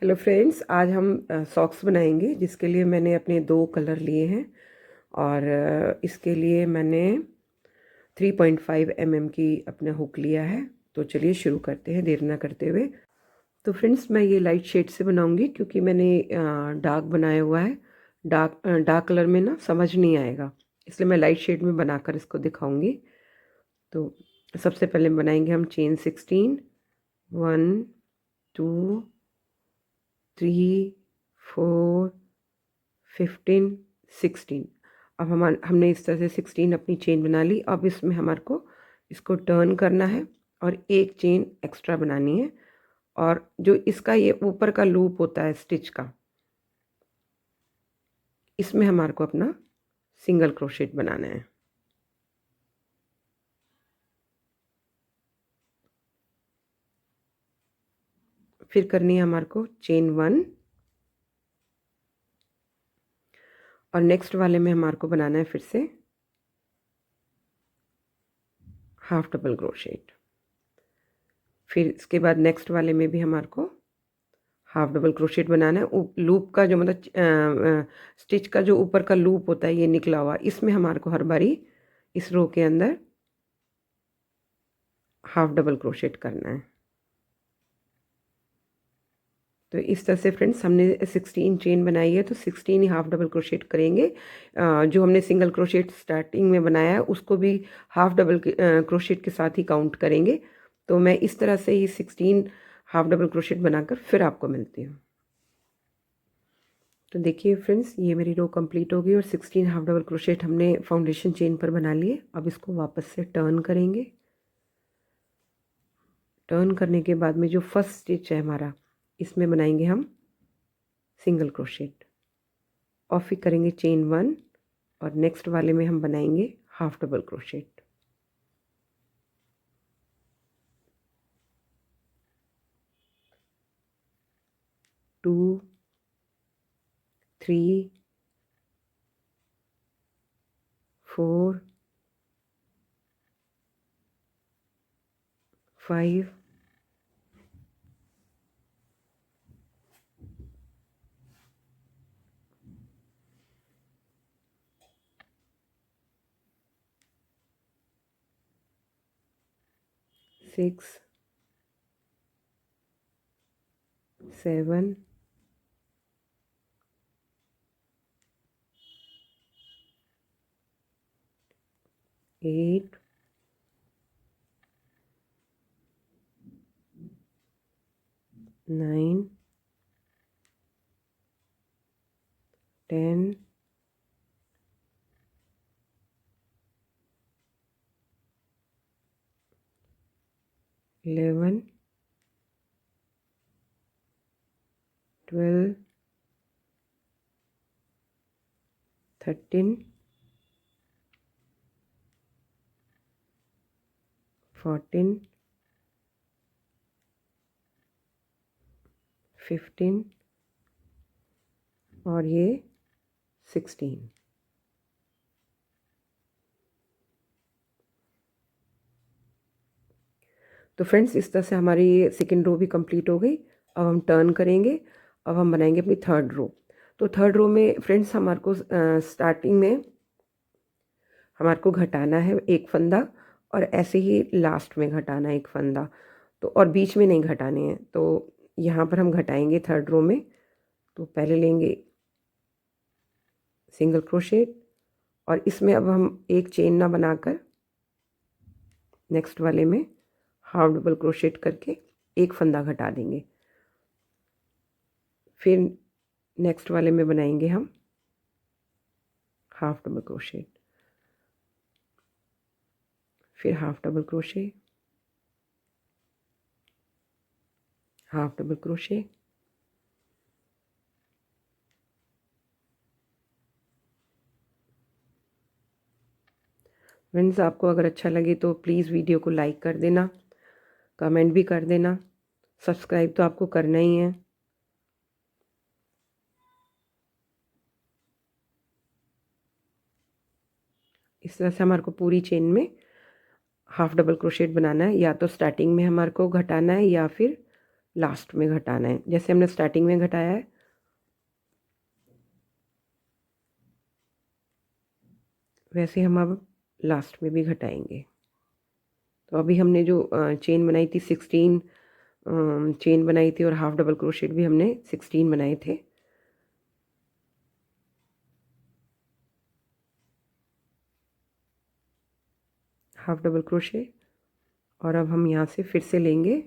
Hello friends, आज हम socks बनाएंगे जिसके लिए मैंने अपने 2 कलर लिए हैं और इसके लिए मैंने 3.5 mm की अपना हुक लिया है। तो चलिए शुरू करते हैं देर ना करते हुए। तो फ्रेंड्स, मैं ये लाइट शेड से बनाऊंगी क्योंकि मैंने डार्क बनाया हुआ है। डार्क कलर में ना समझ नहीं आएगा, इसलिए मैं लाइट शेड में बनाकर इसको दिखाऊंगी। तो सबसे पहले बनाएंगे हम चेन 16, 1 2 3 4 15 16। अब हमने इस तरह से 16 अपनी चेन बना ली। अब इसमें हमारे को इसको टर्न करना है और एक चेन एक्स्ट्रा बनानी है। और जो इसका ये ऊपर का लूप होता है स्टिच का, इसमें हमारे को अपना सिंगल क्रोशेट बनाना है। फिर करनी है हमारे को चेन 1 और नेक्स्ट वाले में हमारे को बनाना है फिर से हाफ डबल क्रोशेट। फिर इसके बाद नेक्स्ट वाले में भी हमारे को हाफ डबल क्रोशेट बनाना है। लूप का जो मतलब स्टिच का जो ऊपर का लूप होता है ये निकला हुआ, इसमें हमारे को हर बारी इस रो के अंदर हाफ डबल क्रोशेट करना है। तो इस तरह से फ्रेंड्स हमने 16 चेन बनाई है, तो 16 ही हाफ डबल क्रोशेट करेंगे। जो हमने सिंगल क्रोशेट स्टार्टिंग में बनाया है उसको भी हाफ डबल क्रोशेट के साथ ही काउंट करेंगे। तो मैं इस तरह से ही 16 हाफ डबल क्रोशेट बनाकर फिर आपको मिलती हूँ। तो देखिए फ्रेंड्स, ये मेरी रो कंप्लीट हो गई और 16 हाफ डबल क्रोशेट हमने फाउंडेशन चेन पर बना लिए। अब इसको वापस से टर्न करेंगे। टर्न करने के बाद में जो फर्स्ट स्टिच है हमारा, इसमें बनाएंगे हम सिंगल क्रोशेट और फिर करेंगे चेन 1 और नेक्स्ट वाले में हम बनाएंगे हाफ डबल क्रोशेट। टू 3 4 5 6 7 8 9 10 11 12 13 14 15 और ये 16। तो फ्रेंड्स, इस तरह से हमारी सेकेंड रो भी कंप्लीट हो गई। अब हम टर्न करेंगे। अब हम बनाएंगे अपनी थर्ड रो। तो थर्ड रो में फ्रेंड्स हमारे को स्टार्टिंग में हमारे को घटाना है एक फंदा और ऐसे ही लास्ट में घटाना है एक फंदा। तो और बीच में नहीं घटाने हैं। तो यहाँ पर हम घटाएंगे थर्ड रो में। तो पहले लेंगे सिंगल क्रोशेट और इसमें अब हम एक चेन ना बनाकर नेक्स्ट वाले में हाफ डबल क्रोशेट करके एक फंदा घटा देंगे। फिर नेक्स्ट वाले में बनाएंगे हम हाफ डबल क्रोशेट, फिर half double crochet, half double crochet, friends आपको अगर अच्छा लगे तो प्लीज़ वीडियो को लाइक कर देना, कमेंट भी कर देना, सब्सक्राइब तो आपको करना ही है। इस तरह से हमारे को पूरी चेन में हाफ डबल क्रोशेट बनाना है। या तो स्टार्टिंग में हमारे को घटाना है या फिर लास्ट में घटाना है। जैसे हमने स्टार्टिंग में घटाया है वैसे हम अब लास्ट में भी घटाएंगे। तो अभी हमने जो चेन बनाई थी 16 चेन बनाई थी और हाफ डबल क्रोशेट भी हमने 16 बनाए थे। हाफ डबल क्रोशे और अब हम यहाँ से फिर से लेंगे।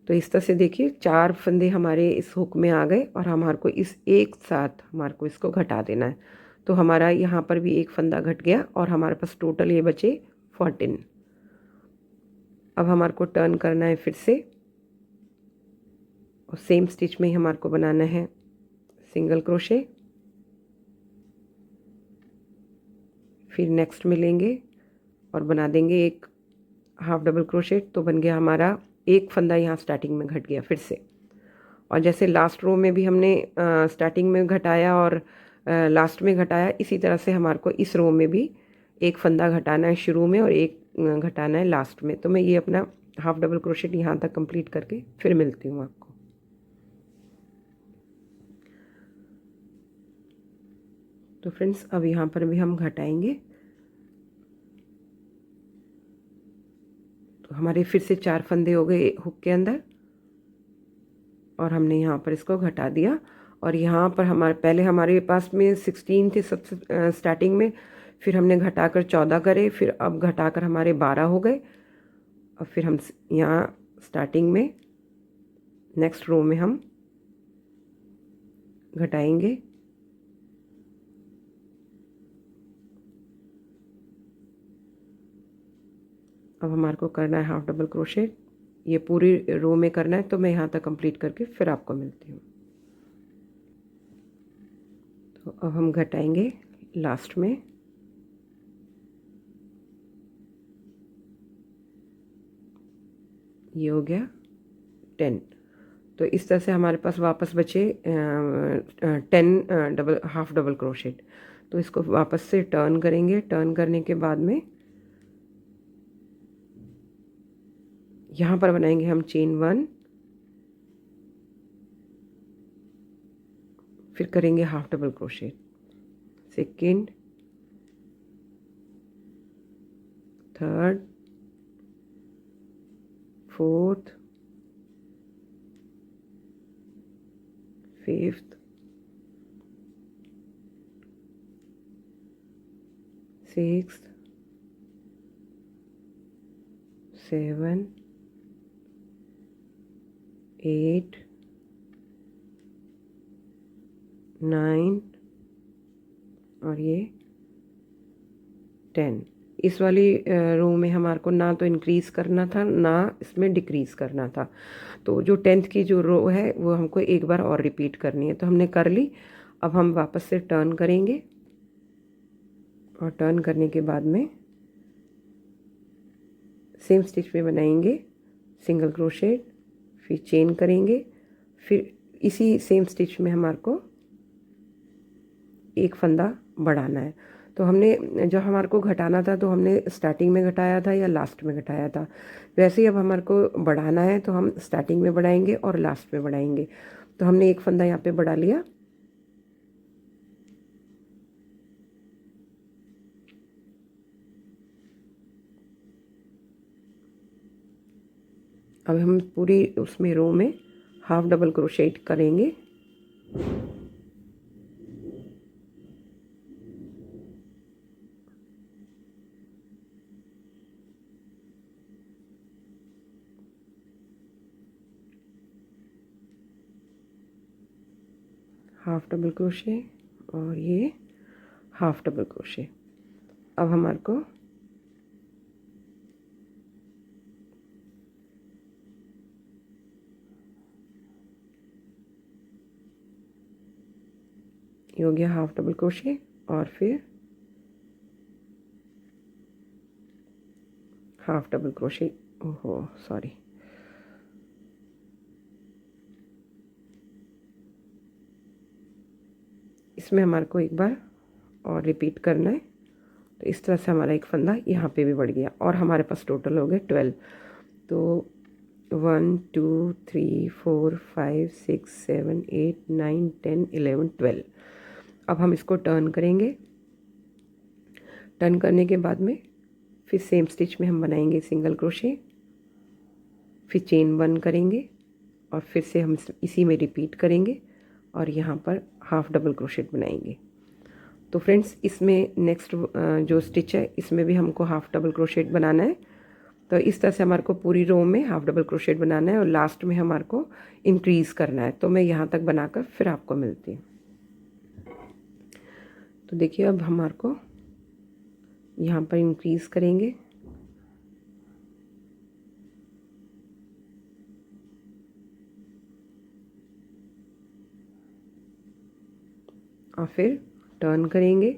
तो इस तरह से देखिए 4 फंदे हमारे इस हुक में आ गए और हमारे को इस एक साथ हमारे को इसको घटा देना है। तो हमारा यहाँ पर भी एक फंदा घट गया और हमारे पास टोटल ये बचे 14। अब हमारे को टर्न करना है फिर से और सेम स्टिच में ही हमारे को बनाना है सिंगल क्रोशे। फिर नेक्स्ट में लेंगे और बना देंगे एक हाफ डबल क्रोशेट। तो बन गया हमारा एक फंदा यहाँ स्टार्टिंग में घट गया फिर से। और जैसे लास्ट रो में भी हमने स्टार्टिंग में घटाया और लास्ट में घटाया, इसी तरह से हमारे को इस रो में भी एक फंदा घटाना है शुरू में और एक घटाना है लास्ट में। तो मैं ये अपना हाफ डबल क्रोशेट यहाँ तक कंप्लीट करके फिर मिलती हूँ आपको। तो फ्रेंड्स अब यहाँ पर भी हम घटाएंगे। तो हमारे फिर से 4 फंदे हो गए हुक के अंदर और हमने यहाँ पर इसको घटा दिया। और यहाँ पर पहले हमारे पास में 16 थे सबसे स्टार्टिंग में, फिर हमने घटाकर 14 करे, फिर अब घटाकर हमारे 12 हो गए। और फिर हम यहाँ स्टार्टिंग में नेक्स्ट रो में हम घटाएंगे। अब हमारे को करना है हाफ डबल क्रोशेट, ये पूरी रो में करना है। तो मैं यहाँ तक कंप्लीट करके फिर आपको मिलती हूँ। तो अब हम घटाएंगे लास्ट में। ये हो गया 10। तो इस तरह से हमारे पास वापस बचे 10 हाफ डबल क्रोशेट। तो इसको वापस से टर्न करेंगे। टर्न करने के बाद में यहाँ पर बनाएंगे हम चेन 1, फिर करेंगे half double crochet, second, third, fourth, fifth, sixth, 7, 8, 9 और ये 10। इस वाली रो में हमारे को ना तो इंक्रीज़ करना था ना इसमें डिक्रीज़ करना था। तो जो 10th की जो रो है वो हमको एक बार और रिपीट करनी है। तो हमने कर ली। अब हम वापस से टर्न करेंगे और टर्न करने के बाद में सेम स्टिच में बनाएंगे सिंगल क्रोशेट, फिर चेन करेंगे, फिर इसी सेम स्टिच में हमारे को एक फंदा बढ़ाना है। तो हमने जब हमारे को घटाना था तो हमने स्टार्टिंग में घटाया था या लास्ट में घटाया था, वैसे ही अब हमारे को बढ़ाना है तो हम स्टार्टिंग में बढ़ाएंगे और लास्ट में बढ़ाएंगे। तो हमने एक फंदा यहाँ पे बढ़ा लिया। अब हम पूरी उसमें रो में हाफ डबल क्रोशेट करेंगे। हाफ डबल क्रोशे और ये हाफ डबल क्रोशे। अब हमारे को ये हो गया हाफ डबल क्रोशे और फिर हाफ डबल क्रोशे। ओहो सॉरी, इसमें हमारे को एक बार और रिपीट करना है। तो इस तरह से हमारा एक फंदा यहाँ पे भी बढ़ गया और हमारे पास टोटल हो गए 12। तो 1 2 3 4 5 6 7 8 9 10 11 12। अब हम इसको टर्न करेंगे। टर्न करने के बाद में फिर सेम स्टिच में हम बनाएंगे सिंगल क्रोशे, फिर चेन 1 करेंगे और फिर से हम इसी में रिपीट करेंगे और यहाँ पर हाफ डबल क्रोशेट बनाएंगे। तो फ्रेंड्स इसमें नेक्स्ट जो स्टिच है इसमें भी हमको हाफ डबल क्रोशेट बनाना है। तो इस तरह से हमारे को पूरी रो में हाफ डबल क्रोशेट बनाना है और लास्ट में हमारे को इंक्रीज़ करना है। तो मैं यहाँ तक बनाकर फिर आपको मिलती हूँ। तो देखिए अब हमारे को यहाँ पर इंक्रीज़ करेंगे और फिर टर्न करेंगे।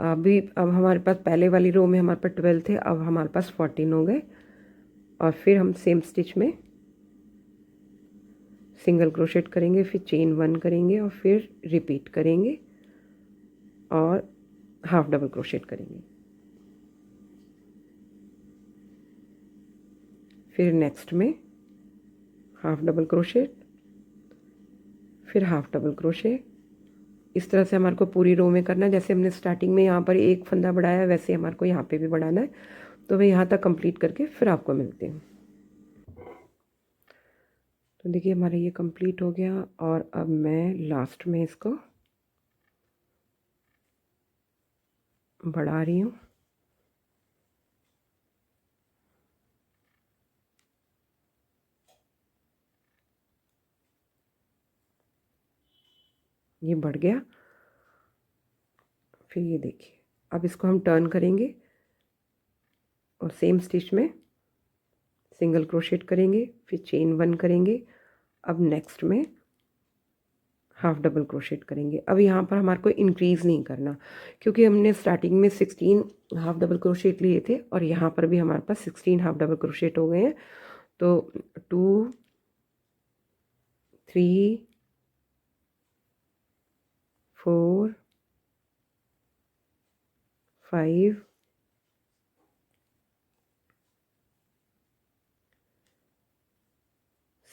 अब हमारे पास पहले वाली रो में हमारे पास 12 थे, अब हमारे पास 14 हो गए। और फिर हम सेम स्टिच में सिंगल क्रोशेट करेंगे, फिर चेन 1 करेंगे और फिर रिपीट करेंगे और हाफ डबल क्रोशेट करेंगे। फिर नेक्स्ट में हाफ डबल क्रोशेट, फिर हाफ डबल क्रोशेट। इस तरह से हमारे को पूरी रो में करना है। जैसे हमने स्टार्टिंग में यहाँ पर एक फंदा बढ़ाया वैसे हमारे को यहाँ पे भी बढ़ाना है। तो मैं यहाँ तक कंप्लीट करके फिर आपको मिलती हूँ। तो देखिए हमारा ये कंप्लीट हो गया और अब मैं लास्ट में इसको बढ़ा रही हूँ। ये बढ़ गया। फिर ये देखिए अब इसको हम टर्न करेंगे और सेम स्टिच में सिंगल क्रोशेट करेंगे, फिर चेन 1 करेंगे। अब नेक्स्ट में हाफ डबल क्रोशेट करेंगे। अब यहाँ पर हमारे को इंक्रीज़ नहीं करना क्योंकि हमने स्टार्टिंग में 16 हाफ डबल क्रोशेट लिए थे और यहाँ पर भी हमारे पास 16 हाफ डबल क्रोशेट हो गए हैं। तो 2 3 4 5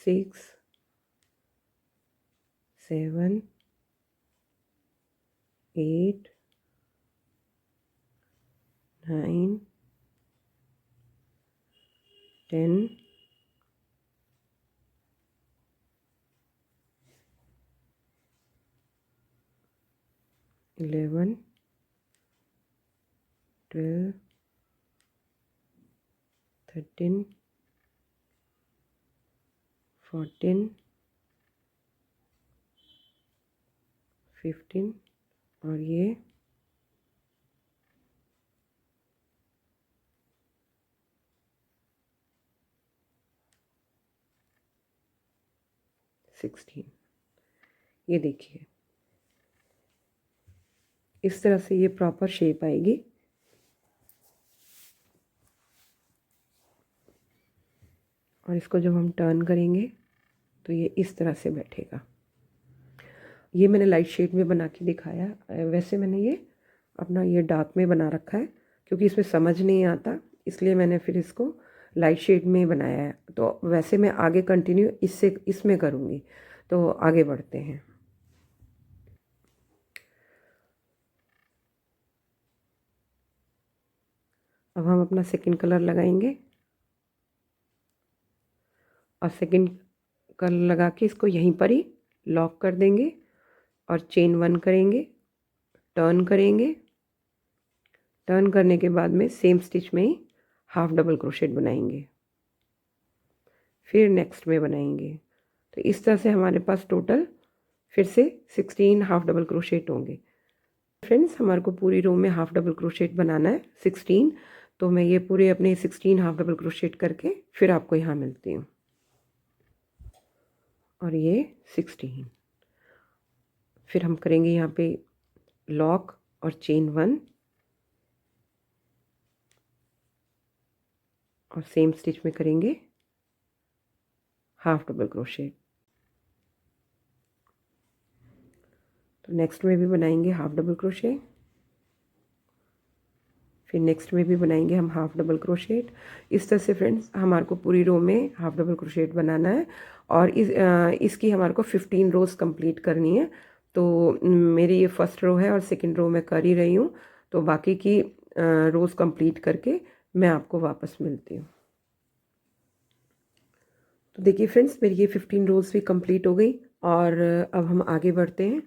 6 7 8 9 10 11 12 13 14 15 और ये 16। ये देखिए इस तरह से ये प्रॉपर शेप आएगी। और इसको जब हम टर्न करेंगे तो ये इस तरह से बैठेगा। ये मैंने लाइट शेड में बना के दिखाया। वैसे मैंने ये अपना ये डार्क में बना रखा है क्योंकि इसमें समझ नहीं आता, इसलिए मैंने फिर इसको लाइट शेड में बनाया है। तो वैसे मैं आगे कंटिन्यू इसमें करूँगी। तो आगे बढ़ते हैं। अब हम अपना सेकंड कलर लगाएंगे और सेकंड कलर लगा के इसको यहीं पर ही लॉक कर देंगे और चेन 1 करेंगे, टर्न करेंगे। टर्न करने के बाद में सेम स्टिच में ही हाफ डबल क्रोशेट बनाएंगे, फिर नेक्स्ट में बनाएंगे। तो इस तरह से हमारे पास टोटल फिर से 16 हाफ डबल क्रोशेट होंगे। फ्रेंड्स हमारे को पूरी रो में हाफ डबल क्रोशेट बनाना है 16। तो मैं ये पूरे अपने 16 हाफ डबल क्रोशेट करके फिर आपको यहाँ मिलती हूँ। और ये 16 फिर हम करेंगे यहाँ पे लॉक और चेन 1 और सेम स्टिच में करेंगे हाफ डबल क्रोशेट। तो नेक्स्ट में भी बनाएंगे हाफ डबल क्रोशे, फिर नेक्स्ट में भी बनाएंगे हम हाफ डबल क्रोशेट। इस तरह से फ्रेंड्स हमारे को पूरी रो में हाफ डबल क्रोशेट बनाना है और इसकी हमारे को 15 रोज़ कंप्लीट करनी है। तो मेरी ये फर्स्ट रो है और सेकंड रो मैं कर ही रही हूँ, तो बाकी की रोज़ कंप्लीट करके मैं आपको वापस मिलती हूँ। तो देखिए फ्रेंड्स, मेरी ये 15 रोज़ भी कंप्लीट हो गई और अब हम आगे बढ़ते हैं।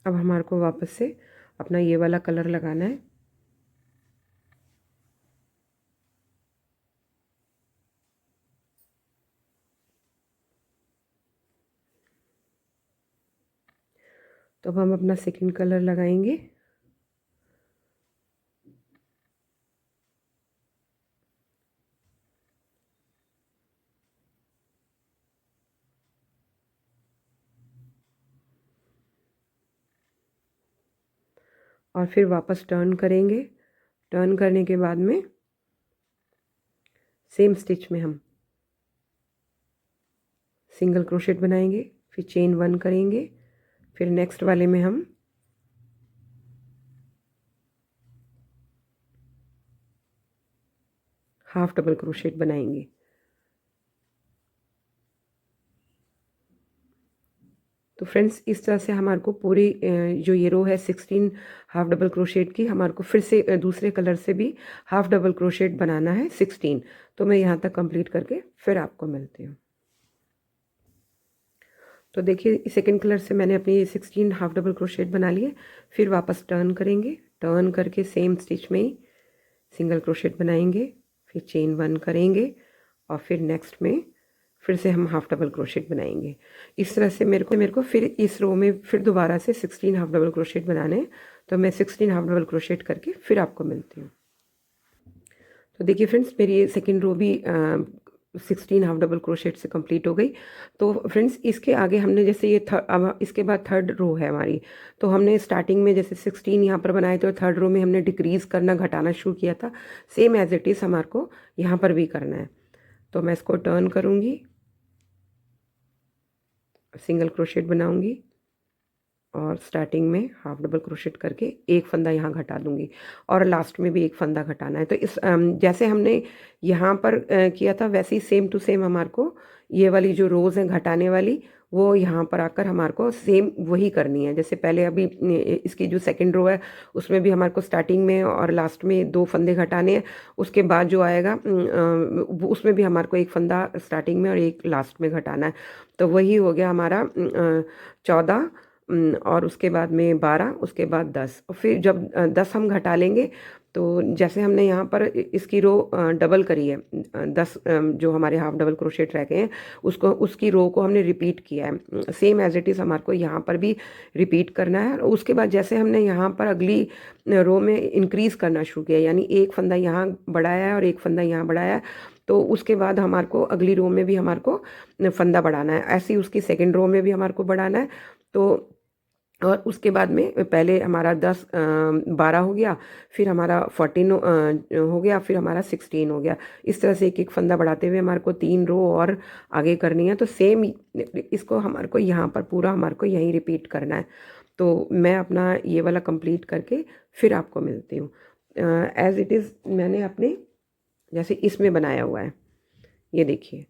अब हमारे को वापस से अपना ये वाला कलर लगाना है। तो अब हम अपना सेकंड कलर लगाएंगे। और फिर वापस टर्न करेंगे। टर्न करने के बाद में सेम स्टिच में हम सिंगल क्रोशेट बनाएंगे, फिर चेन 1 करेंगे, फिर नेक्स्ट वाले में हम हाफ डबल क्रोशेट बनाएंगे। तो फ्रेंड्स, इस तरह से हमारे को पूरी जो ये रो है 16 हाफ डबल क्रोशेट की, हमारे को फिर से दूसरे कलर से भी हाफ डबल क्रोशेट बनाना है 16। तो मैं यहाँ तक कंप्लीट करके फिर आपको मिलती हूँ। तो देखिए, सेकंड कलर से मैंने अपनी 16 हाफ डबल क्रोशेट बना लिए। फिर वापस टर्न करेंगे, टर्न करके सेम स्टिच में ही सिंगल क्रोशेट बनाएंगे, फिर चेन 1 करेंगे और फिर नेक्स्ट में फिर से हम हाफ डबल क्रोशेट बनाएंगे। इस तरह से मेरे को फिर इस रो में फिर दोबारा से 16 हाफ डबल क्रोशेट बनाने हैं। तो मैं 16 हाफ डबल क्रोशेट करके फिर आपको मिलती हूँ। तो देखिए फ्रेंड्स, मेरी ये सेकेंड रो भी 16 हाफ डबल क्रोशेट से कंप्लीट हो गई। तो फ्रेंड्स, इसके आगे हमने जैसे ये अब इसके बाद थर्ड रो है हमारी। तो हमने स्टार्टिंग में जैसे 16 यहाँ पर बनाए थे और थर्ड रो में हमने डिक्रीज़ करना, घटाना शुरू किया था। सेम एज इट इज़ हमारे को यहाँ पर भी करना है। तो मैं इसको टर्न करूँगी, सिंगल क्रोशेट बनाऊँगी और स्टार्टिंग में हाफ डबल क्रोशेट करके एक फंदा यहाँ घटा दूंगी और लास्ट में भी एक फंदा घटाना है। तो इस जैसे हमने यहाँ पर किया था वैसे ही सेम टू सेम हमारे को ये वाली जो रोज़ हैं घटाने वाली, वो यहाँ पर आकर हमारे को सेम वही करनी है। जैसे पहले अभी इसकी जो सेकंड रो है उसमें भी हमारे को स्टार्टिंग में और लास्ट में 2 फंदे घटाने हैं। उसके बाद जो आएगा उसमें भी हमारे को एक फंदा स्टार्टिंग में और एक लास्ट में घटाना है। तो वही हो गया हमारा 14 और उसके बाद में 12, उसके बाद 10 और फिर जब 10 हम घटा लेंगे तो जैसे हमने यहाँ पर इसकी रो डबल करी है, 10 जो हमारे हाफ डबल क्रोशेट रह गए हैं उसको, उसकी रो को हमने रिपीट किया है। सेम एज इट इज़ हमारे को यहाँ पर भी रिपीट करना है। और उसके बाद जैसे हमने यहाँ पर अगली रो में इंक्रीज़ करना शुरू किया, यानी एक फंदा यहाँ बढ़ाया है और एक फंदा यहाँ बढ़ाया है, तो उसके बाद हमारे को अगली रो में भी हमारे को फंदा बढ़ाना है। ऐसे ही उसकी सेकेंड रो में भी हमारे को बढ़ाना है। तो और उसके बाद में पहले हमारा 12 हो गया, फिर हमारा 14 हो गया, फिर हमारा 16 हो गया। इस तरह से एक एक फंदा बढ़ाते हुए हमारे को 3 रो और आगे करनी है। तो सेम इसको हमारे को यहाँ पर पूरा हमारे को यहीं रिपीट करना है। तो मैं अपना ये वाला कंप्लीट करके फिर आपको मिलती हूँ। एज इट इज़ मैंने अपने जैसे इसमें बनाया हुआ है, ये देखिए,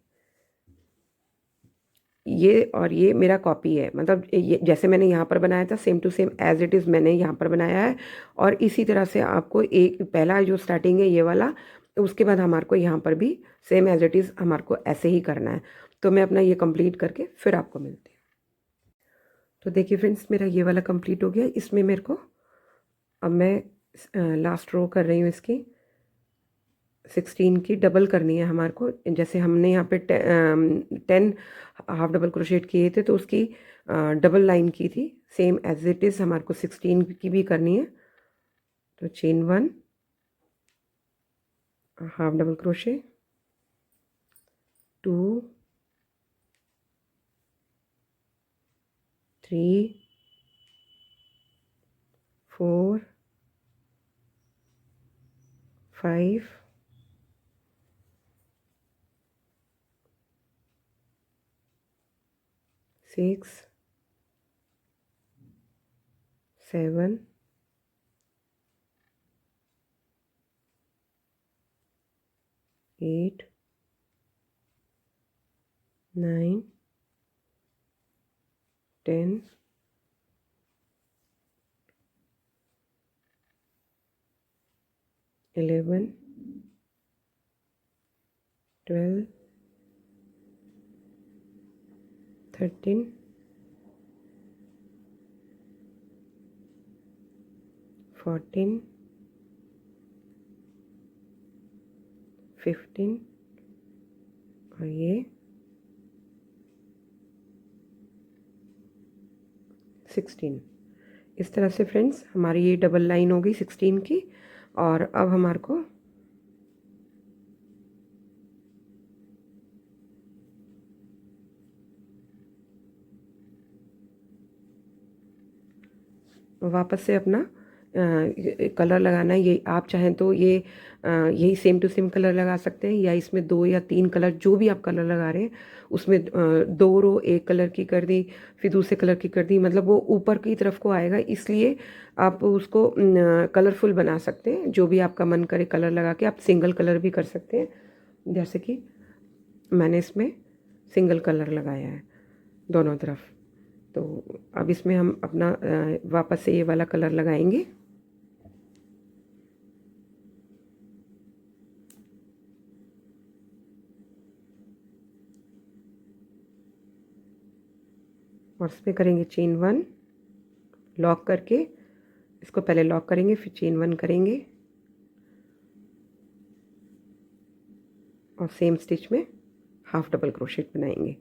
ये और ये मेरा कॉपी है। मतलब ये जैसे मैंने यहाँ पर बनाया था same to same as it is मैंने यहाँ पर बनाया है। और इसी तरह से आपको एक पहला जो स्टार्टिंग है ये वाला, उसके बाद हमारे को यहाँ पर भी सेम एज इट इज़ हमारे को ऐसे ही करना है। तो मैं अपना ये कंप्लीट करके फिर आपको मिलती हूँ। तो देखिए फ्रेंड्स, मेरा ये वाला कंप्लीट हो गया। इसमें मेरे को अब मैं लास्ट रो कर रही हूँ इसकी 16 की डबल करनी है हमारे को। जैसे हमने यहाँ पे 10 हाफ डबल क्रोशेट किए थे तो उसकी डबल लाइन की थी। सेम एज इट इज़ हमारे को 16 की भी करनी है। तो चेन 1, हाफ डबल क्रोशे, 2, 3, 4, 5, 6 7 8 9 10 11 12 13 14 15 और ये 16। इस तरह से फ्रेंड्स हमारी ये डबल लाइन हो गई 16 की। और अब हमारे को वापस से अपना कलर लगाना है। ये आप चाहें तो ये यही सेम टू सेम कलर लगा सकते हैं, या इसमें 2 या 3 कलर जो भी आप कलर लगा रहे हैं उसमें 2 रो एक कलर की कर दी, फिर दूसरे कलर की कर दी, मतलब वो ऊपर की तरफ को आएगा, इसलिए आप उसको कलरफुल बना सकते हैं। जो भी आपका मन करे कलर लगा के आप सिंगल कलर भी कर सकते हैं, जैसे कि मैंने इसमें सिंगल कलर लगाया है दोनों तरफ। तो अब इसमें हम अपना वापस से ये वाला कलर लगाएंगे। और इसमें करेंगे चेन 1 लॉक करके, इसको पहले लॉक करेंगे फिर चेन 1 करेंगे और सेम स्टिच में हाफ डबल क्रोशेट बनाएंगे।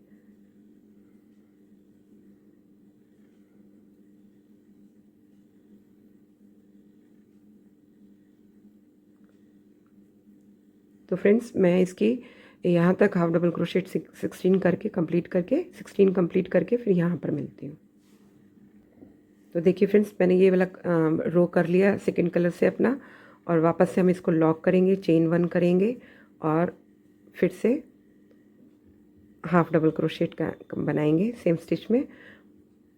तो फ्रेंड्स मैं इसकी यहाँ तक हाफ डबल क्रोशेट 16 करके कंप्लीट करके 16 कंप्लीट करके फिर यहाँ पर मिलती हूँ। तो देखिए फ्रेंड्स मैंने ये वाला रो कर लिया सेकंड कलर से अपना, और वापस से हम इसको लॉक करेंगे, चेन 1 करेंगे और फिर से हाफ डबल क्रोशेट का बनाएंगे सेम स्टिच में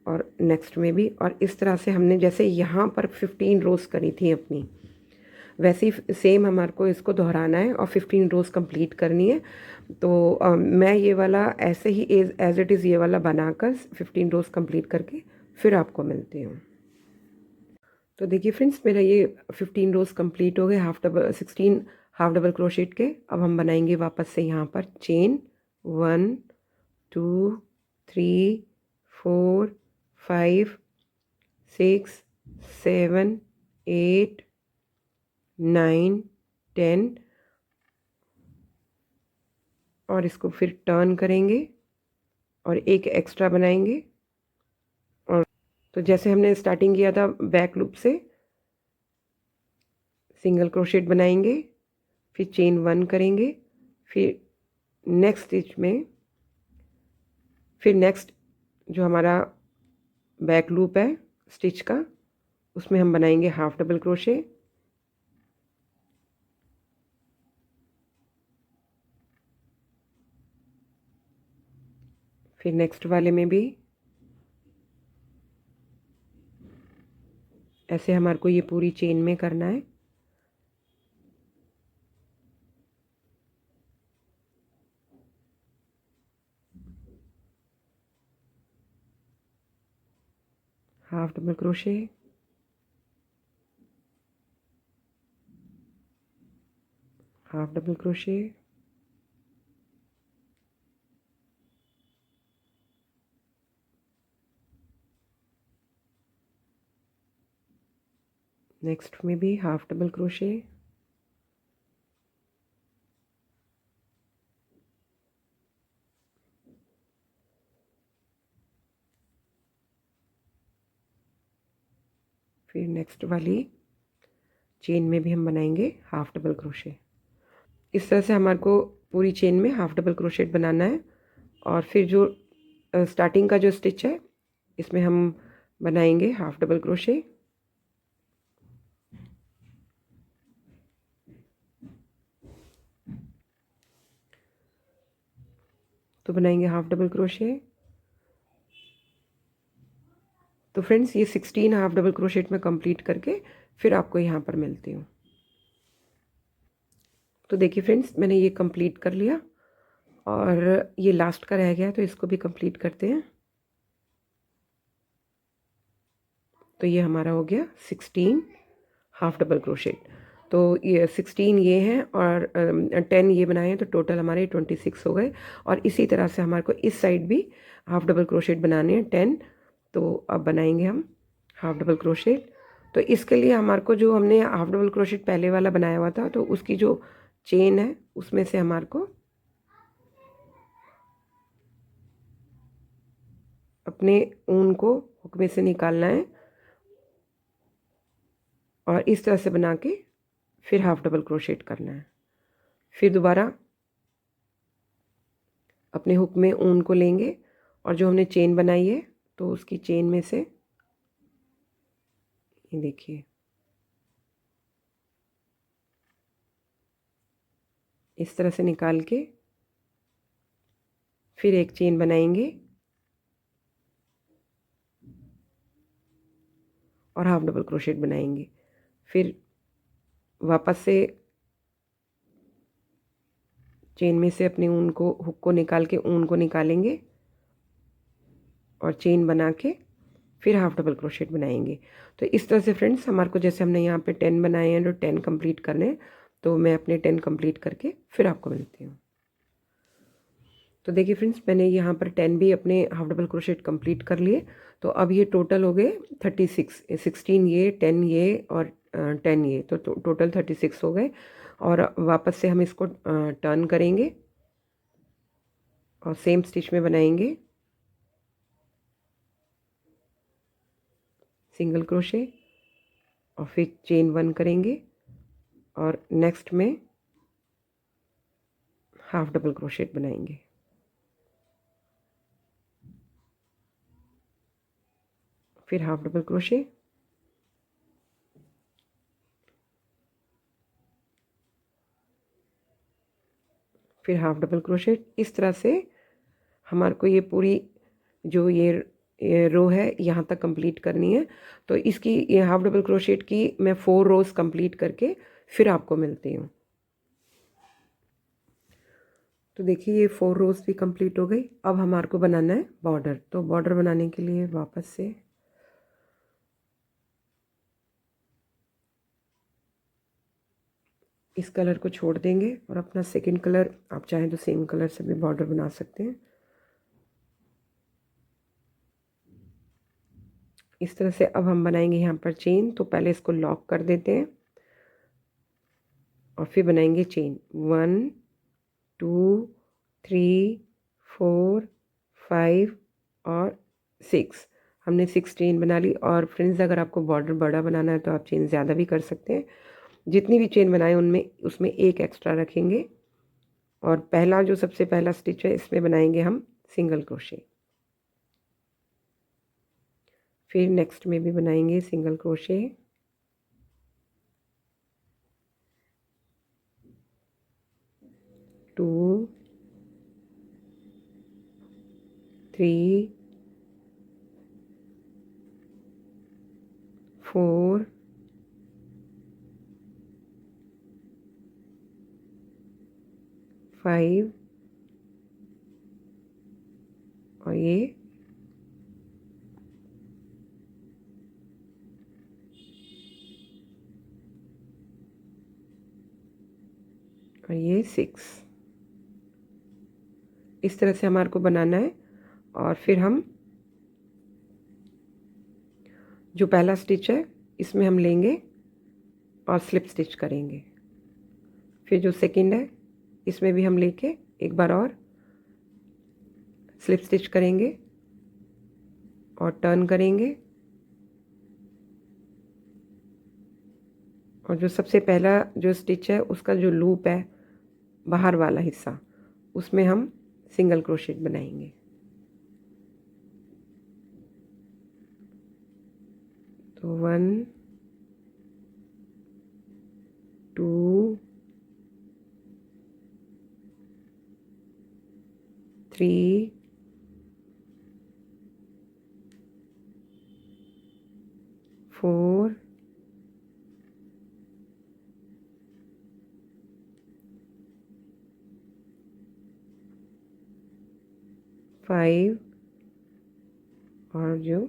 और नेक्स्ट में भी। और इस तरह से हमने जैसे यहाँ पर 15 रोज़ करी थी अपनी, वैसे ही सेम हमारे को इसको दोहराना है और 15 रोज़ कंप्लीट करनी है। तो मैं ये वाला ऐसे ही एज इट इज़ ये वाला बनाकर 15 रोज़ कंप्लीट करके फिर आपको मिलती हूँ। तो देखिए फ्रेंड्स मेरा ये 15 रोज़ कंप्लीट हो गए, 16 हाफ डबल क्रोशेट के। अब हम बनाएंगे वापस से यहाँ पर चेन 1 2 3 4 5 6 7 8 9 10 और इसको फिर टर्न करेंगे और एक एक्स्ट्रा बनाएंगे। और तो जैसे हमने स्टार्टिंग किया था बैक लूप से, सिंगल क्रोशेट बनाएंगे, फिर चेन 1 करेंगे, फिर नेक्स्ट स्टिच में फिर नेक्स्ट जो हमारा बैक लूप है स्टिच का उसमें हम बनाएंगे हाफ डबल क्रोशे, फिर नेक्स्ट वाले में भी ऐसे हमारे को ये पूरी चेन में करना है। Half double crochet, half double crochet, next में भी हाफ डबल क्रोशे, फिर नेक्स्ट वाली चेन में भी हम बनाएंगे हाफ डबल क्रोशे। इस तरह से हमारे को पूरी चेन में हाफ डबल क्रोशेट बनाना है। और फिर जो स्टार्टिंग का जो स्टिच है इसमें हम बनाएंगे हाफ डबल क्रोशे, तो बनाएंगे हाफ डबल क्रोशे, तो फ्रेंड्स ये 16 हाफ डबल क्रोशेट में कंप्लीट करके फिर आपको यहाँ पर मिलती हूँ। तो देखिए फ्रेंड्स मैंने ये कंप्लीट कर लिया और ये लास्ट का रह गया तो इसको भी कंप्लीट करते हैं। तो ये हमारा हो गया 16 हाफ डबल क्रोशेट। तो ये 16 ये हैं और 10 ये बनाए हैं, तो टोटल हमारे 26 हो गए। और इसी तरह से हमारे को इस साइड भी हाफ डबल क्रोशेट बनाने हैं 10। तो अब बनाएंगे हम हाफ डबल क्रोशेट। तो इसके लिए हमारे को जो हमने हाफ डबल क्रोशेट पहले वाला बनाया हुआ था, तो उसकी जो चेन है उसमें से हमारे को अपने ऊन को हुक में से निकालना है और इस तरह से बना के फिर हाफ डबल क्रोशेट करना है। फिर दोबारा अपने हुक में ऊन को लेंगे और जो हमने चेन बनाई है तो उसकी चेन में से ये देखिए इस तरह से निकाल के फिर एक चेन बनाएंगे और हाफ डबल क्रोशेट बनाएंगे। फिर वापस से चेन में से अपने ऊन को हुक को निकाल के ऊन को निकालेंगे और चेन बना के फिर हाफ डबल क्रोशेट बनाएंगे। तो इस तरह से फ्रेंड्स हमारे को जैसे हमने यहाँ पे 10 बनाए हैं तो 10 कंप्लीट करने हैं। तो मैं अपने 10 कंप्लीट करके फिर आपको मिलती हूँ। तो देखिए फ्रेंड्स मैंने यहाँ पर 10 भी अपने हाफ डबल क्रोशेट कंप्लीट कर लिए। तो अब ये टोटल हो गए 36, 16 ये 10 ये और 10 ये, तो टोटल 36 हो गए। और वापस से हम इसको टर्न करेंगे और सेम स्टिच में बनाएंगे सिंगल क्रोशे और फिर चेन 1 करेंगे और नेक्स्ट में हाफ डबल क्रोशेट बनाएंगे। फिर हाफ डबल क्रोशे, फिर हाफ डबल क्रोशेट। इस तरह से हमारे को ये पूरी जो ये रो है यहाँ तक कंप्लीट करनी है। तो इसकी ये हाफ डबल क्रोशेट की मैं 4 रोज कंप्लीट करके फिर आपको मिलती हूँ। तो देखिए ये 4 रोज भी कंप्लीट हो गई। अब हमारे को बनाना है बॉर्डर। तो बॉर्डर बनाने के लिए वापस से इस कलर को छोड़ देंगे और अपना सेकंड कलर आप चाहें तो सेम कलर से भी बॉर्डर बना सकते हैं। इस तरह से अब हम बनाएंगे यहाँ पर चेन। तो पहले इसको लॉक कर देते हैं और फिर बनाएंगे चेन 1 2 3 4 5 और 6। हमने 6 चेन बना ली। और फ्रेंड्स अगर आपको बॉर्डर बड़ा बनाना है तो आप चेन ज़्यादा भी कर सकते हैं। जितनी भी चेन बनाए उनमें उसमें एक एक्स्ट्रा रखेंगे। और पहला जो सबसे पहला स्टिच है इसमें बनाएंगे हम सिंगल क्रोशे। फिर नेक्स्ट में भी बनाएंगे सिंगल क्रोशे, 2 3 4 5 और ये 6। इस तरह से हमारे को बनाना है। और फिर हम जो पहला स्टिच है इसमें हम लेंगे और स्लिप स्टिच करेंगे। फिर जो सेकंड है इसमें भी हम लेके एक बार और स्लिप स्टिच करेंगे और टर्न करेंगे। और जो सबसे पहला जो स्टिच है उसका जो लूप है बाहर वाला हिस्सा उसमें हम सिंगल क्रोशेट बनाएंगे। तो 1 2 3 4 5 और जो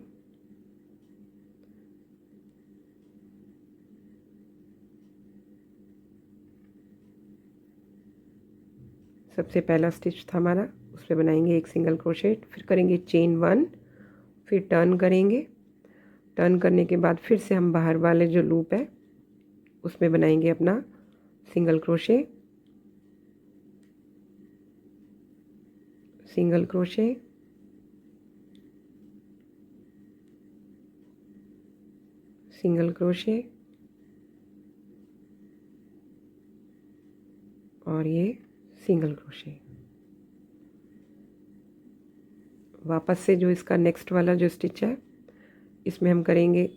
सबसे पहला स्टिच था हमारा, उस पर बनाएंगे एक सिंगल क्रोशेट, फिर करेंगे चेन 1, फिर टर्न करेंगे। टर्न करने के बाद फिर से हम बाहर वाले जो लूप है उसमें बनाएंगे अपना single crochet, single crochet, single crochet और ये सिंगल क्रोशे। वापस से जो इसका नेक्स्ट वाला जो स्टिच है इसमें हम करेंगे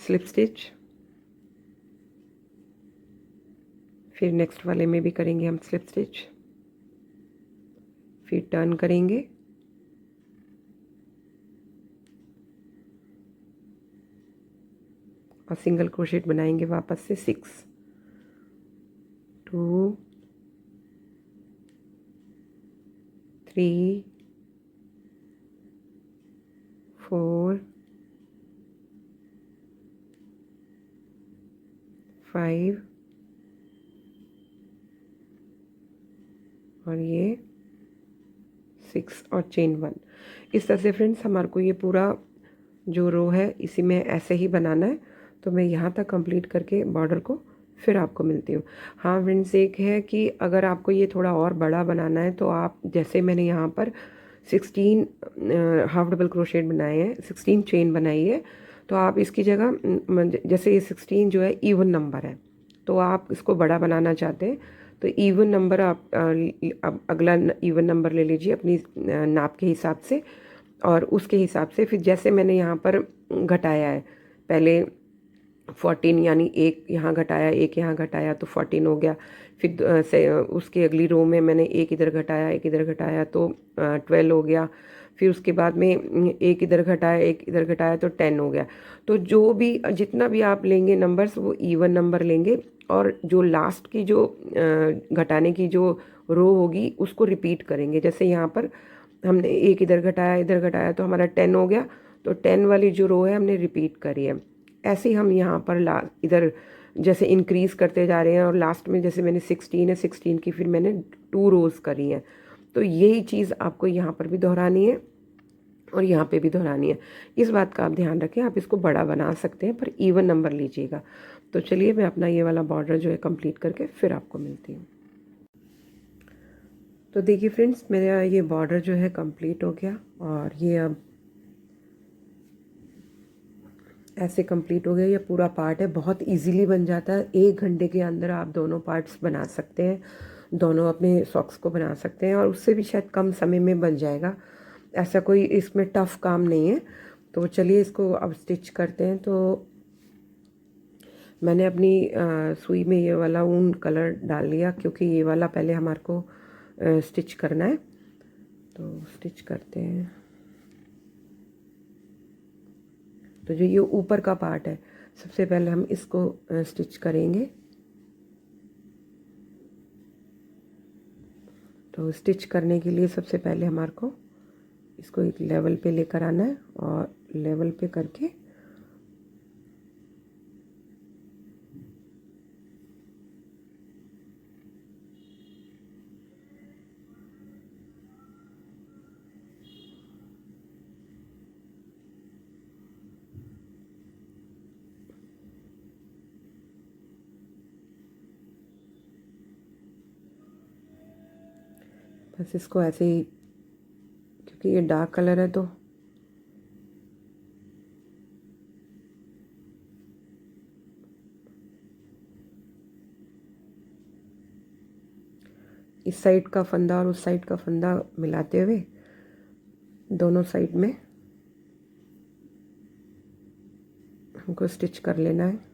स्लिप स्टिच, फिर नेक्स्ट वाले में भी करेंगे हम स्लिप स्टिच, फिर टर्न करेंगे और सिंगल क्रोशेट बनाएंगे वापस से 6, 2 3 4 5 और ये 6 और चेन 1। इस तरह से फ्रेंड्स हमारे को ये पूरा जो रो है इसी में ऐसे ही बनाना है। तो मैं यहाँ तक कंप्लीट करके बॉर्डर को फिर आपको मिलती हूँ। हाँ फ्रेंड्स, एक है कि अगर आपको ये थोड़ा और बड़ा बनाना है तो आप, जैसे मैंने यहाँ पर 16 हाफ डबल क्रोशेट बनाए हैं, 16 चेन बनाई है, तो आप इसकी जगह जैसे ये 16 जो है इवन नंबर है, तो आप इसको बड़ा बनाना चाहते हैं तो इवन नंबर आप अगला इवन नंबर ले लीजिए अपनी नाप के हिसाब से, और उसके हिसाब से फिर जैसे मैंने यहाँ पर घटाया है पहले 14, यानी एक यहाँ घटाया एक यहाँ घटाया तो 14 हो गया। फिर से उसके अगली रो में मैंने एक इधर घटाया एक इधर घटाया तो 12 हो गया। फिर उसके बाद में एक इधर घटाया एक इधर घटाया तो 10 हो गया। तो जो भी जितना भी आप लेंगे नंबर्स वो इवन नंबर लेंगे, और जो लास्ट की जो घटाने की जो रो होगी उसको रिपीट करेंगे। जैसे यहाँ पर हमने एक इधर घटाया तो हमारा 10 हो गया, तो 10 वाली जो रो है हमने रिपीट करी है। ऐसे ही हम यहाँ पर इधर जैसे इंक्रीज़ करते जा रहे हैं, और लास्ट में जैसे मैंने 16 है 16 की फिर मैंने 2 रोज़ करी हैं। तो यही चीज़ आपको यहाँ पर भी दोहरानी है और यहाँ पे भी दोहरानी है। इस बात का आप ध्यान रखें, आप इसको बड़ा बना सकते हैं पर इवन नंबर लीजिएगा। तो चलिए मैं अपना ये वाला बॉर्डर जो है कंप्लीट करके फिर आपको मिलती हूँ। तो देखिए फ्रेंड्स, मेरा ये बॉर्डर जो है कंप्लीट हो गया और ये अब ऐसे कंप्लीट हो गया। ये पूरा पार्ट है, बहुत इजीली बन जाता है। 1 घंटे के अंदर आप दोनों पार्ट्स बना सकते हैं, दोनों अपने सॉक्स को बना सकते हैं, और उससे भी शायद कम समय में बन जाएगा। ऐसा कोई इसमें टफ़ काम नहीं है। तो चलिए इसको अब स्टिच करते हैं। तो मैंने अपनी सुई में ये वाला ऊन कलर डाल लिया, क्योंकि ये वाला पहले हमारे को स्टिच करना है। तो स्टिच करते हैं। तो जो ये ऊपर का पार्ट है सबसे पहले हम इसको स्टिच करेंगे। तो स्टिच करने के लिए सबसे पहले हमारे को इसको एक लेवल पे लेकर आना है, और लेवल पे करके बस इसको ऐसे ही, क्योंकि ये डार्क कलर है तो इस साइड का फंदा और उस साइड का फंदा मिलाते हुए दोनों साइड में हमको स्टिच कर लेना है।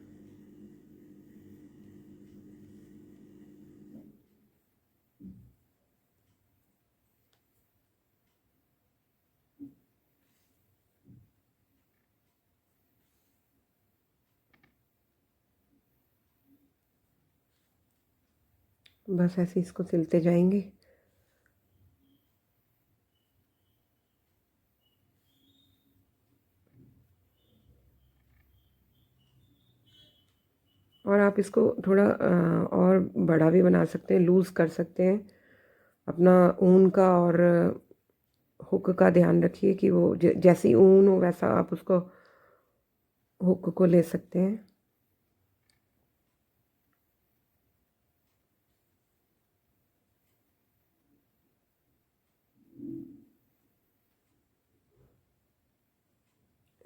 बस ऐसे इसको सिलते जाएंगे। और आप इसको थोड़ा और बड़ा भी बना सकते हैं, लूज़ कर सकते हैं। अपना ऊन का और हुक का ध्यान रखिए कि वो जैसी ऊन हो वैसा आप उसको हुक को ले सकते हैं।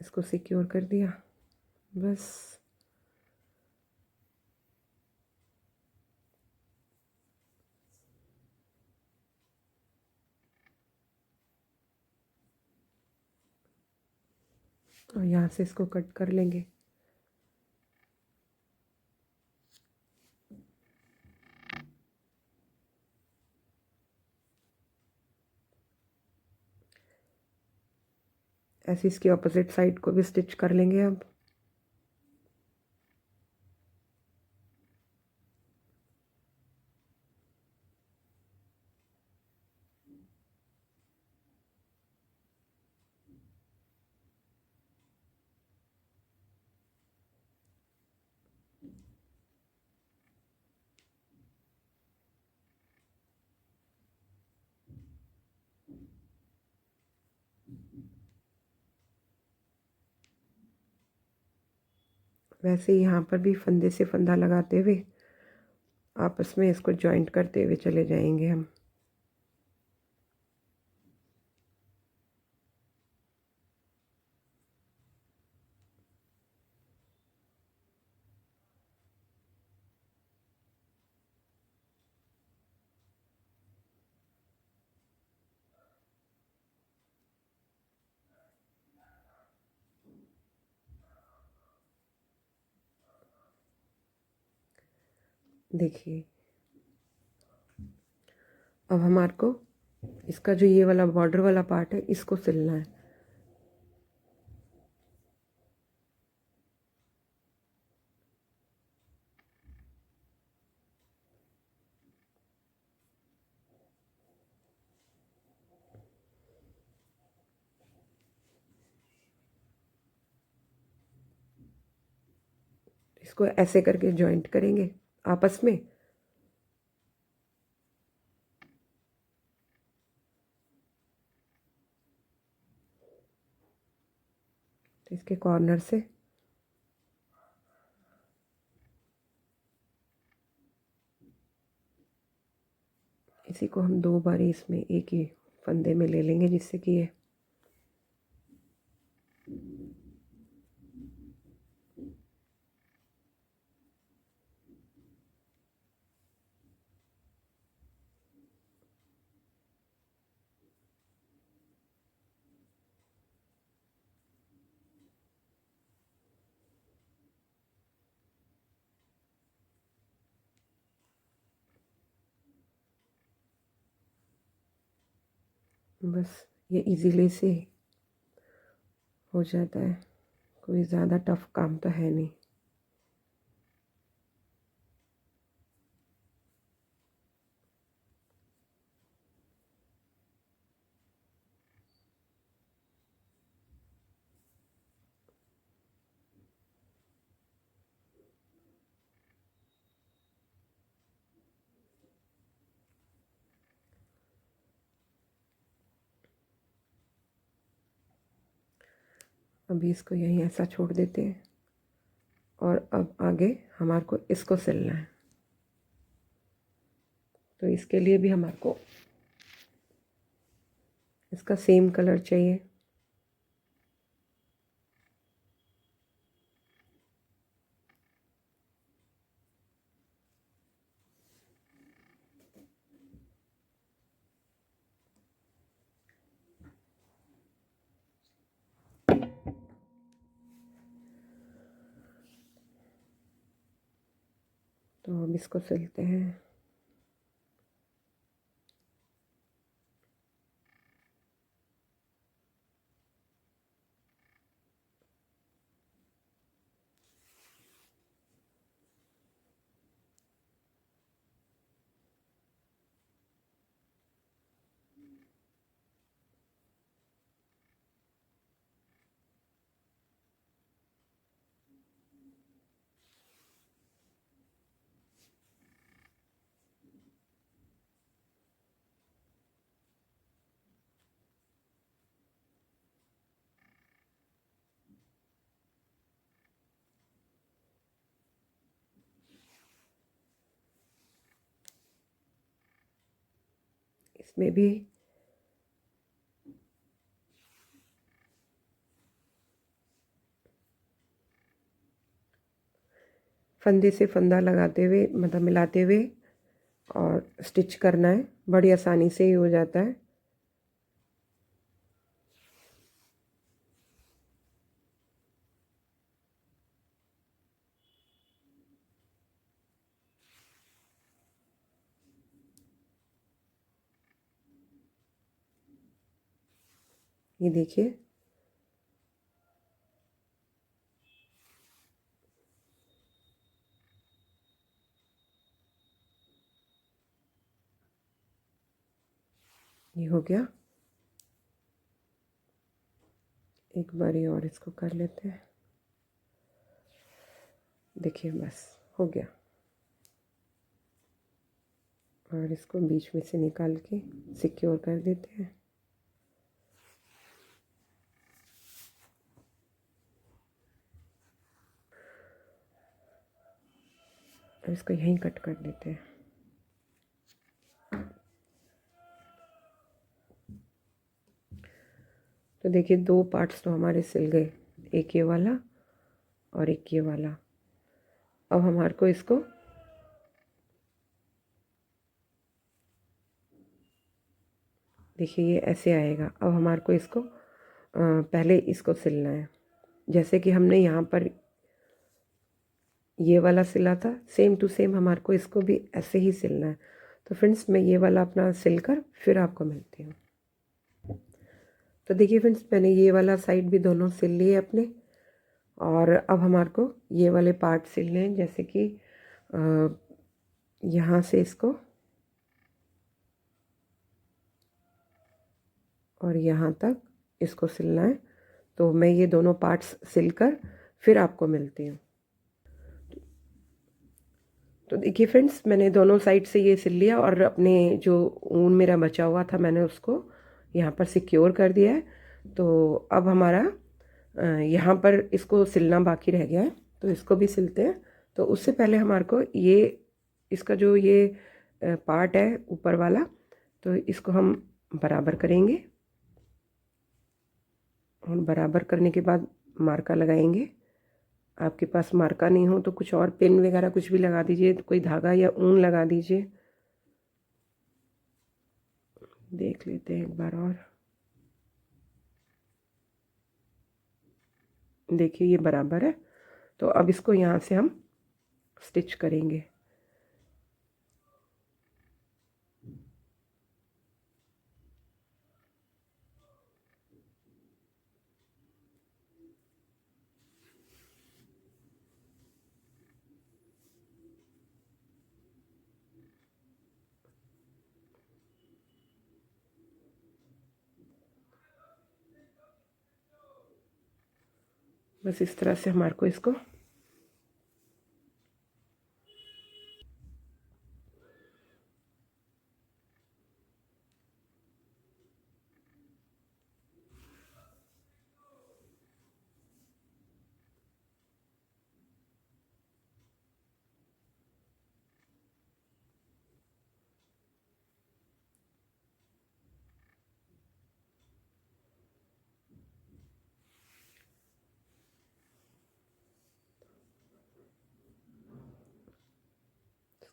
इसको सिक्योर कर दिया बस। और यहाँ से इसको कट कर लेंगे। ऐसे इसकी ऑपोजिट साइड को भी स्टिच कर लेंगे अब। वैसे यहाँ पर भी फंदे से फंदा लगाते हुए आपस में इसको जॉइंट करते हुए चले जाएंगे हम। देखिए अब हमारे को इसका जो ये वाला बॉर्डर वाला पार्ट है इसको सिलना है। इसको ऐसे करके जॉइंट करेंगे आपस में। इसके कॉर्नर से इसी को हम दो बार इसमें एक ही फंदे में ले लेंगे जिससे कि ये बस ये इजीली से हो जाता है। कोई ज़्यादा टफ काम तो है नहीं। अभी इसको यहीं ऐसा छोड़ देते हैं और अब आगे हमारे को इसको सिलना है। तो इसके लिए भी हमारे को इसका सेम कलर चाहिए। तो अब इसको सिलते हैं। इसमें भी फंदे से फंदा लगाते हुए मतलब मिलाते हुए और स्टिच करना है। बड़ी आसानी से ही हो जाता है। ये देखिए, ये हो गया। एक बारी और इसको कर लेते हैं। देखिए बस हो गया। और इसको बीच में से निकाल के सिक्योर कर देते हैं। और इसको यहीं कट कर देते हैं। तो देखिए, दो पार्ट्स तो हमारे सिल गए, एक ये वाला और एक ये वाला। अब हमारे को इसको देखिए, ये ऐसे आएगा। अब हमारे को इसको पहले इसको सिलना है। जैसे कि हमने यहाँ पर ये वाला सिला था, सेम टू सेम हमारे को इसको भी ऐसे ही सिलना है। तो फ्रेंड्स, मैं ये वाला अपना सिल कर फिर आपको मिलती हूँ। तो देखिए फ्रेंड्स, मैंने ये वाला साइड भी दोनों सिल लिए अपने। और अब हमारे को ये वाले पार्ट सिलने हैं। जैसे कि यहाँ से इसको और यहाँ तक इसको सिलना है। तो मैं ये दोनों पार्ट्स सिलकर फिर आपको मिलती हूँ। तो देखिए फ्रेंड्स, मैंने दोनों साइड से ये सिल लिया और अपने जो ऊन मेरा बचा हुआ था मैंने उसको यहाँ पर सिक्योर कर दिया है। तो अब हमारा यहाँ पर इसको सिलना बाकी रह गया है, तो इसको भी सिलते हैं। तो उससे पहले हमारे को ये इसका जो ये पार्ट है ऊपर वाला, तो इसको हम बराबर करेंगे। और बराबर करने के बाद मार्का लगाएंगे। आपके पास मार्का नहीं हो तो कुछ और पिन वगैरह कुछ भी लगा दीजिए, कोई धागा या ऊन लगा दीजिए। देख लेते हैं एक बार और। देखिए ये बराबर है। तो अब इसको यहाँ से हम स्टिच करेंगे। बस इस तरह से हमारे को इसको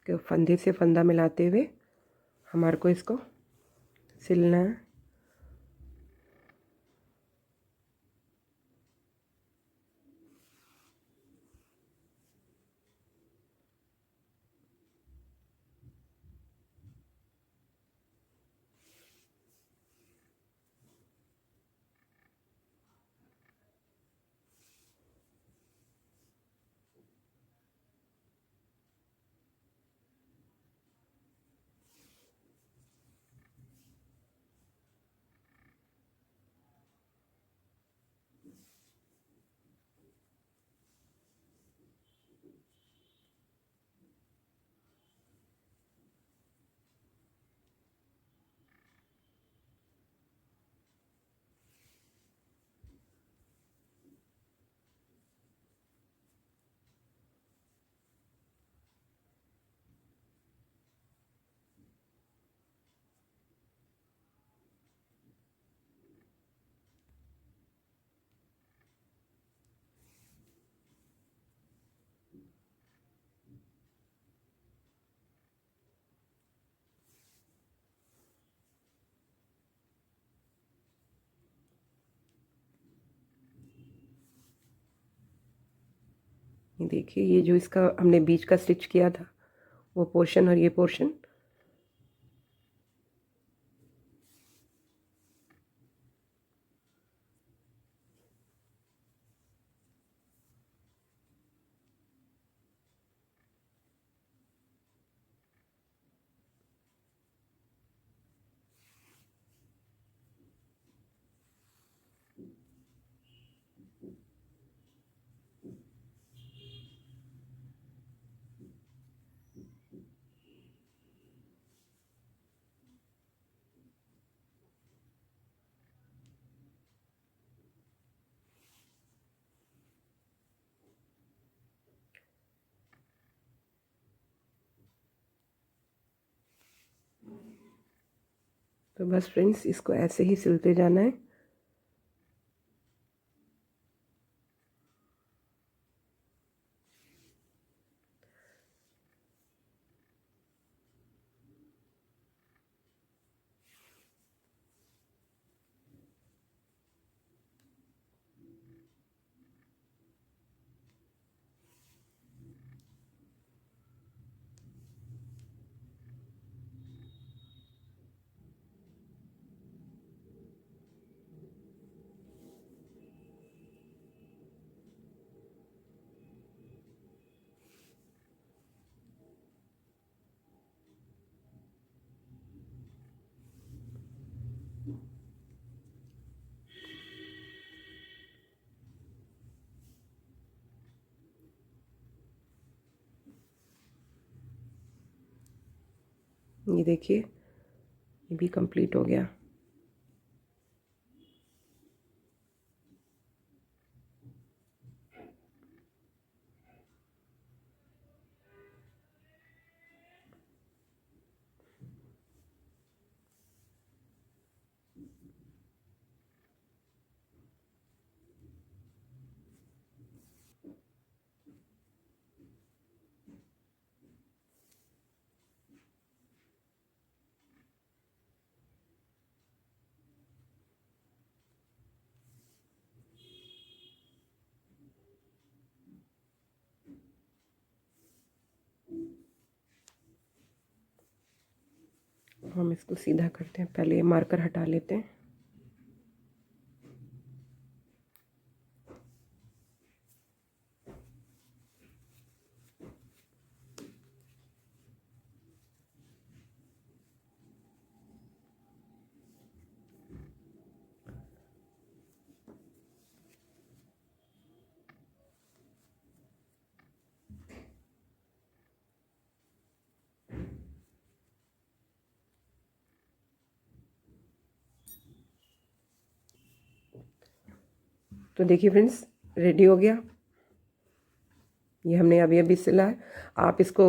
इसके फंदे से फंदा मिलाते हुए हमारे को इसको सिलना है। ये देखिए, ये जो इसका हमने बीच का स्टिच किया था वो पोर्शन और ये पोर्शन, तो बस फ्रेंड्स इसको ऐसे ही सिलते जाना है। ये देखिए, ये भी कंप्लीट हो गया। हम इसको सीधा करते हैं, पहले ये मार्कर हटा लेते हैं। तो देखिए फ्रेंड्स, रेडी हो गया। ये हमने अभी अभी सिला है। आप इसको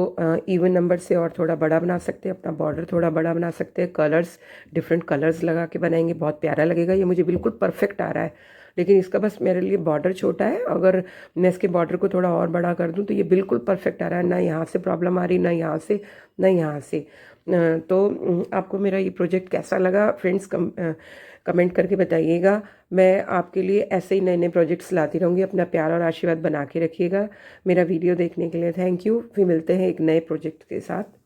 इवन नंबर से और थोड़ा बड़ा बना सकते हैं, अपना बॉर्डर थोड़ा बड़ा बना सकते हैं। कलर्स, डिफरेंट कलर्स लगा के बनाएंगे, बहुत प्यारा लगेगा। ये मुझे बिल्कुल परफेक्ट आ रहा है, लेकिन इसका बस मेरे लिए बॉर्डर छोटा है। अगर मैं इसके बॉर्डर को थोड़ा और बड़ा कर दूं तो ये बिल्कुल परफेक्ट आ रहा है। ना यहाँ से प्रॉब्लम आ रही, ना यहाँ से, ना यहाँ से। तो आपको मेरा ये प्रोजेक्ट कैसा लगा फ्रेंड्स, कमेंट करके बताइएगा। मैं आपके लिए ऐसे ही नए नए प्रोजेक्ट्स लाती रहूँगी। अपना प्यार और आशीर्वाद बना के रखिएगा। मेरा वीडियो देखने के लिए थैंक यू। फिर मिलते हैं एक नए प्रोजेक्ट के साथ।